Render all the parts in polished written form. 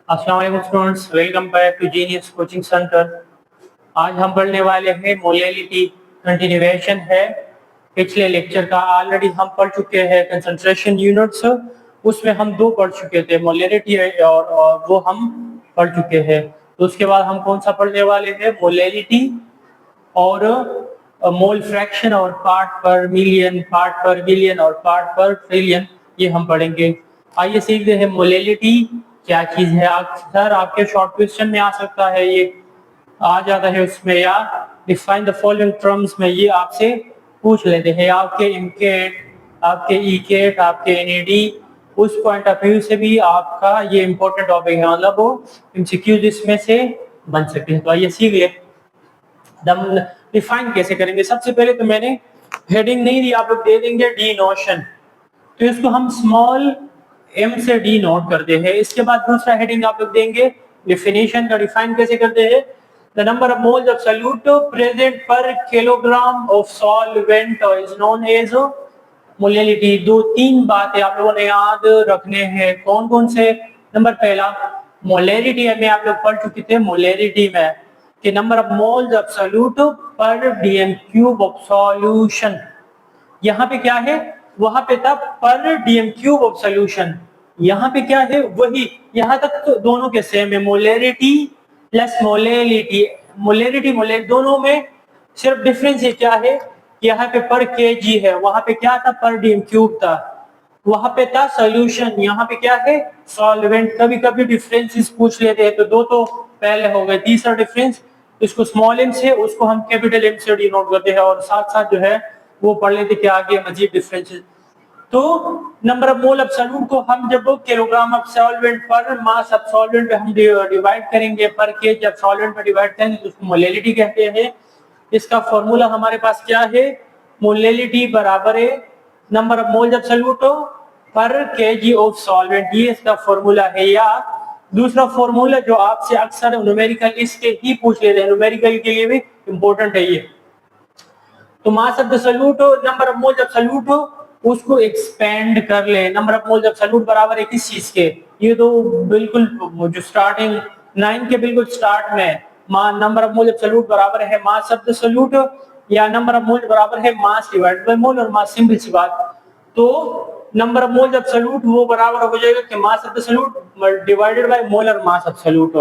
अस्सलाम वालेकुम students, welcome back to genius coaching centre. आज हम पढ़ने वाले हैं मोलैलिटी। कंटिन्यूएशन है पिछले लेक्चर का। ऑलरेडी हम पढ़ चुके हैं कंसंट्रेशन यूनिट्स, उसमें हम दो पढ़ चुके थे, मोलैलिटी और वो हम पढ़ चुके हैं। तो उसके बाद हम कौन सा पढ़ने वाले हैं? मोलैलिटी और मोल फ्रैक्शन और पार्ट पर मिलियन, पार्ट पर बिलियन और पार्ट पर ट्रिलियन, ये हम पढ़ेंगे। आइए सीखते हैं मोलैलिटी क्या चीज है। अक्सर आपके शॉर्ट क्वेश्चन में आ सकता है, ये आ जाता है उसमें, या डिफाइन द फॉलोइंग टर्म्स में ये आपसे पूछ लेते हैं। आपके इमकेट, आपके ईकेट, आपके एनईडी, उस पॉइंट ऑफ व्यू से भी आपका ये इंपॉर्टेंट टॉपिक है, मतलब वो एमसीक्यूज इसमें से बन सकते हैं। तो आइए सीख ले डिफाइन कैसे करेंगे। सबसे पहले तो मैंने हेडिंग नहीं दी, आप लोग दे देंगे डी नोशन, तो इसको हम स्मॉल एम से डी नोट करते हैं। इसके बाद दूसरा हेडिंग आप लोग देंगे डिफिनेशन का। डिफाइन कैसे करते हैं? The number of moles of solute present per kilogram of solvent is known as molality. दो तीन बातें आप लोगों ने याद रखने हैं। कौन कौन से? नंबर पहला, मोलैलिटी में आप लोग पढ़ चुके थे। मोलैलिटी में कि number of moles of solute पर डीएम क्यूब ऑफ सॉल्यूशन। यहाँ पे क्या है? वहां पे था पर डीएम क्यूब ऑफ सोल्यूशन। यहाँ पे क्या है? वही, यहाँ तक तो दोनों के सेम है, molarity plus molality. Molarity molarity दोनों में सिर्फ डिफरेंस ये क्या है? यहाँ पे पर केजी है, वहां पे क्या था? पर डीएम क्यूब था। वहां पे था सोल्यूशन, यहाँ पे क्या है? सॉल्वेंट। कभी कभी डिफरेंसेस पूछ लेते हैं, तो दो तो पहले हो गए। तीसरा डिफरेंस, इसको स्मॉल एम से, उसको हम कैपिटल एम से डिनोट करते हैं, और साथ साथ जो है वो पढ़ लेते कि आगे मजीद डिफरेंसेस। तो number of mole of solute को हम जब किलोग्राम ऑफ सॉल्वेंट पर मास ऑफ सॉल्वेंट पे हम डिवाइड करेंगे, पर केजी ऑफ सॉल्वेंट पे डिवाइड करेंगे, तो उसको मोलैलिटी कहते हैं। इसका फॉर्मूला हमारे पास क्या है? मोलैलिटी बराबर है number of moles of solute पर केजी ऑफ सॉल्वेंट, ये इसका फॉर्मूला है। या दूसरा फॉर्मूला जो आपसे अक्सर न्यूमेरिकल इसके ही पूछ लेते हैं, न्यूमेरिकल के लिए भी इंपॉर्टेंट है ये। तो मास of the solute, number of moles of solute, उसको एक्सपेंड कर ले। Number of moles of solute बराबर है किस चीज के? ये तो बिल्कुल जो स्टार्टिंग 9 के बिल्कुल स्टार्ट में, number of moles of solute बराबर है मास ऑफ द सॉल्यूट, या नंबर ऑफ मोल्स बराबर है मास डिवाइडेड बाय मोल, और मास सिंपल सी बात। तो number of moles of solute वो बराबर हो जाएगा कि मास of the solute divided by molar mass of solute.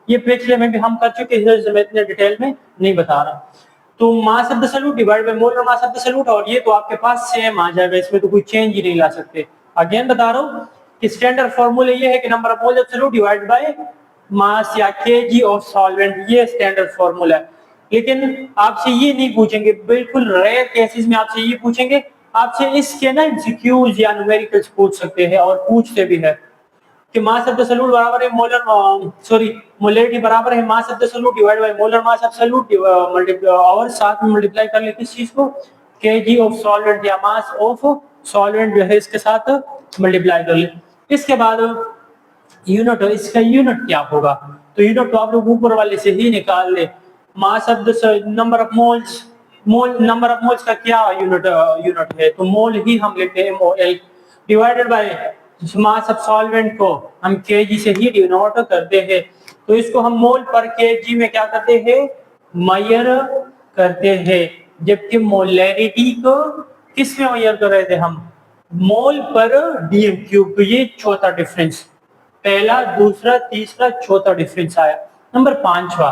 ये पिछले में भी हम कर चुके हैं, इसलिए मैं इतने डिटेल में नहीं बता रहा। तो मास of the solute divide by molar mass of the solute, और ये तो आपके पास सेम आ जाएगा, इसमें तो कोई चेंज ही नहीं ला सकते। अगेन बता रहा हूँ कि स्टैंडर्ड फार्मूला ये है कि number of moles of solute divide by mass या केजी ऑफ सॉल्वेंट, ये स्टैंडर्ड फार्मूला है। लेकिन आपसे ये नहीं पूछेंगे, बिल्कुल रेयर केसेस में आपसे ये पूछेंगे। आपसे इसके ना एमसीक्यूज या न्यूमेरिकल्स पूछ सकते हैं, और पूछते भी है कि मास ऑफ द सॉल्यूट बराबर है मोलैरिटी बराबर है मास of the solute divide by molar mass of solute, और साथ में मल्टीप्लाई कर ले किस चीज को? केजी ऑफ सॉल्वेंट या मास ऑफ सॉल्वेंट जो है इसके साथ मल्टीप्लाई कर ले। इसके बाद यूनिट, इसका यूनिट क्या होगा? तो यूनिट तो आप लोग ऊपर वाले से ही निकाल ले। मास of the number of moles, mole number of moles का क्या यूनिट है? तो मोल ही हम लेते हैं, मोल divided by mass of solvent को हम केजी से ही डिनोट करते हैं। तो इसको हम मोल पर केजी में क्या करते हैं? मेजर करते हैं। जबकि मोलैरिटी को किस में मेजर कर रहे थे हम? मोल पर डीएम क्यूब। तो ये चौथा डिफरेंस, पहला, दूसरा, तीसरा, चौथा डिफरेंस आया। नंबर पांचवा,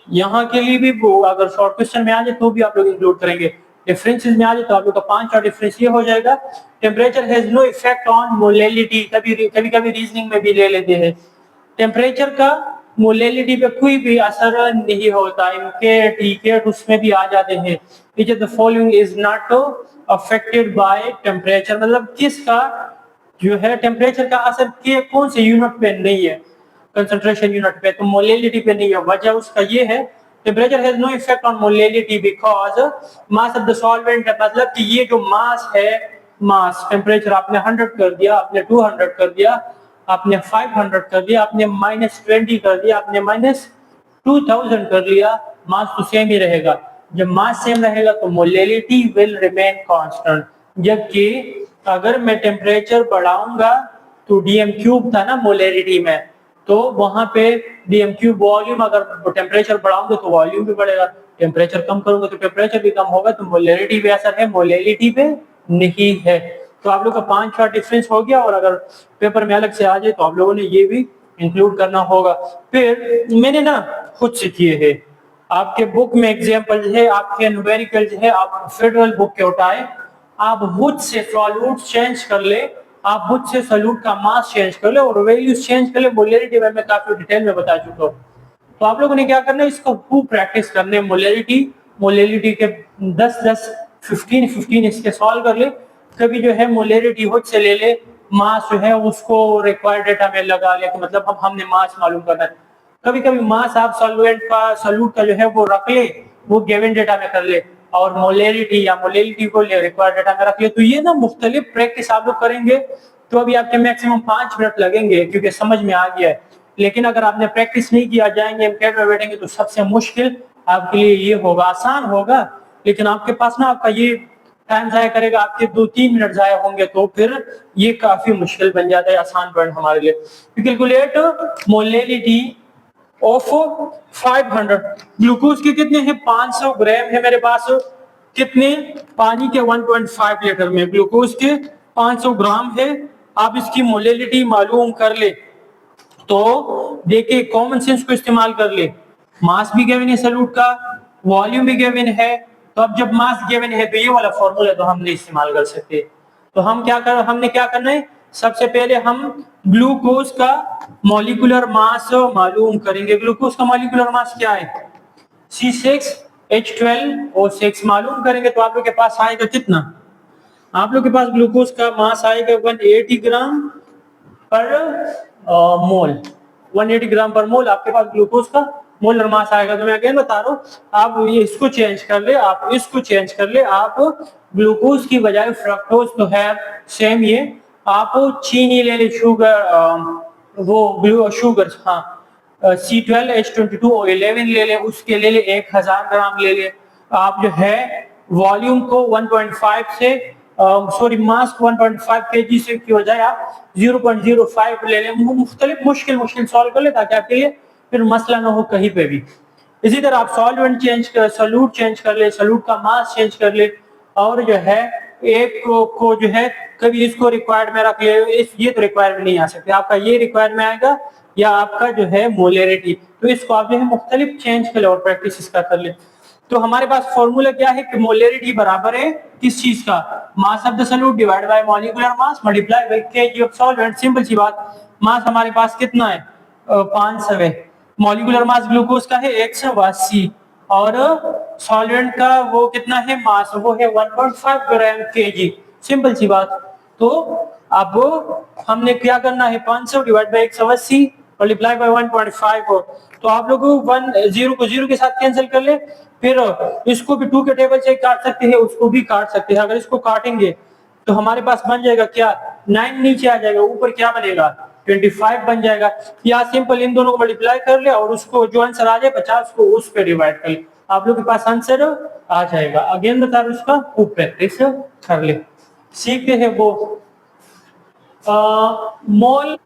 यहाँ के लिए भी वो अगर शॉर्ट क्वेश्चन में आ जाए तो भी आप लोग इंक्लूड करेंगे। डिफरेंसेस में आ जाए तो आप लोग का पांचवा डिफरेंस ये हो जाएगा, temperature has no effect on molality. कभी कभी रीजनिंग में भी ले लेते हैं, टेम्परेचर का मोलैलिटी पे कोई भी असर नहीं होता। इनके टीकेट उसमें भी आ जाते हैं। Which of the following is not affected by temperature, मतलब किसका जो है टेम्परेचर का असर के कौन से यूनिट पे नहीं है? कंसंट्रेशन यूनिट पे, तो मोलैलिटी पे नहीं है। वजह उसका ये है, temperature has no effect on molality because mass of the solvent, मतलब कि ये जो मास है, मास टेम्परेचर आपने 100 कर दिया, आपने 200 कर दिया, आपने 500 कर दिया, आपने -20 कर दिया, आपने -2000 कर लिया, मास तो सेम ही रहेगा। जब मास सेम रहेगा तो मोलैलिटी विल रिमेन कांस्टेंट। जबकि अगर मैं टेम्परेचर बढ़ाऊंगा तो डीएम क्यूब था ना मोलैरिटी में, तो वहां पे dm³ वॉल्यूम, अगर टेम्परेचर बढ़ाऊंगे तो वॉल्यूम भी बढ़ेगा, टेम्परेचर कम करूंगा तो टेम्परेचर भी कम होगा, तो मोलैरिटी पे असर है, मोलैलिटी पे नहीं है। तो आप लोग का 5 का डिफरेंस हो गया, और अगर पेपर में अलग से आ जाए तो आप लोगों ने ये भी इंक्लूड करना होगा। फिर मैंने ना खुद से किए हैं, आपके बुक में एग्जाम्पल है, आपके न्यूमेरिकल है, आप फेडरल बुक के उठाए, आप खुद से सॉल्यूट चेंज कर ले, आप खुद से सॉल्यूट का मास चेंज कर ले और वैल्यूज चेंज कर ले, मोलैरिटी में काफी डिटेल में बता चुका हूँ। तो आप लोगों ने क्या करना है, इसको खूब प्रैक्टिस करने, मोलैरिटी मोलैरिटी के 10-10 15-15 इसके सॉल्व कर ले, कभी जो है मोलैरिटी खुद से ले ले, मास जो है उसको रिक्वायर्ड डेटा में लगा ले, मतलब हमने मास मालूम करना है, कभी कभी मास आप सॉल्वेंट का सॉल्यूट का जो है वो रख ले, वो गिवन डेटा में कर ले, और मोलैरिटी या मोलैलिटी को रिक्वायर्ड डेटा में रख ले। तो ये ना मुख्तलिफ प्रैक्टिस आप लोग करेंगे, तो अभी आपके मैक्सिमम 5 मिनट लगेंगे क्योंकि समझ में आ गया है। लेकिन अगर आपने प्रैक्टिस नहीं किया, जाएंगे एमकेट में बैठेंगे, तो सबसे मुश्किल आपके लिए ये होगा, आसान होगा लेकिन आपके पास ना आपका ये टाइम जाया करेगा, आपके 2-3 मिनट जाया होंगे, तो फिर ये काफी मुश्किल बन जाता है आसान पॉइंट हमारे लिए। कैलकुलेट मोलैलिटी ऑफ 500 ग्लूकोज के कितने हैं, 500 ग्राम है मेरे पास, कितने, पानी के 1.5 लीटर में ग्लूकोज के 500 ग्राम है। आप इसकी मोलैलिटी मालूम कर ले, तो देखिए कॉमन सेंस को इस्तेमाल कर ले, मास भी गिवन है सॉल्यूट का, वॉल्यूम भी गिवन है, तो अब जब मास गिवन है तो ये वाला फॉर्मूला तो हम नहीं इस्तेमाल कर सकते। तो हमने क्या करना है, सबसे पहले हम ग्लूकोज का मॉलिक्यूलर मास मालूम करेंगे। ग्लूकोज का मॉलिक्यूलर मास क्या है, C6H12O6 मालूम करेंगे, तो आप लोग के पास आएगा कितना, आप लोग के पास ग्लूकोज का मास आएगा 180 ग्राम पर मोल, 180 ग्राम पर मोल आपके पास ग्लूकोज का मोलर मास आएगा। तो मैं अगेन बता रहा हूँ, आप ये इसको चेंज कर ले, आप इसको चेंज कर ले, आप ग्लूकोज की बजाय फ्रक्टोज तो है सेम, ये आप चीनी ले ले, शुगर वो शुगर हाँ C12H22O11 ले ले, उसके ले ले 1000 ग्राम ले ले। आप जो है वॉल्यूम को 1.5 से सॉरी मास 1.5 kg से की बजाय आप 0.05 ले लें, मुख्तलिफ मुश्किल सॉल्व कर ले, ताकि आपके लिए फिर मसला ना हो कहीं पे भी। इसी तरह आप सॉल्वेंट चेंज कर, सॉल्यूट चेंज कर ले, सॉल्यूट का मास चेंज कर ले, और जो है एक को जो है कभी इसको रिक्वायर्ड में रख ले, ये तो रिक्वायर्ड में नहीं आ सकते, आपका ये रिक्वायर्ड में आएगा या आपका जो है मोलैरिटी, तो इसको आप जो है मुख्तलिफ चेंज कर ले और प्रैक्टिस इसका कर ले। तो हमारे पास फॉर्मूला क्या है कि मोलैरिटी बराबर है किस चीज का, mass of the solute divide by molecular mass multiply by KG of solvent. Simple सी बात, मास हमारे पास कितना है 500 है, मॉलिक्यूलर मास ग्लूकोज का है 180, और सॉल्वेंट का वो कितना है मास, वो है 1.5 ग्राम केजी। सिंपल सी बात। तो अब हमने क्या करना है, 500 डिवाइड बाय 180 मल्टीप्लाई बाय 1.5, तो आप लोग 0 को 0 के साथ कैंसिल कर ले, फिर इसको भी 2 के टेबल से काट सकते हैं, उसको भी काट सकते हैं। अगर इसको काटेंगे तो हमारे पास बन जाएगा क्या, 9 नीचे आ जाएगा, ऊपर क्या बनेगा 25 बन जाएगा। या सिंपल इन दोनों को मल्टीप्लाई कर ले और उसको जो आंसर आ जाए 50 को उस पे डिवाइड कर ले, आप लोग के पास आंसर आ जाएगा। अगेन बता रहा हूं, उसका खूब प्रैक्टिस कर ले। सीखते हैं वो मोल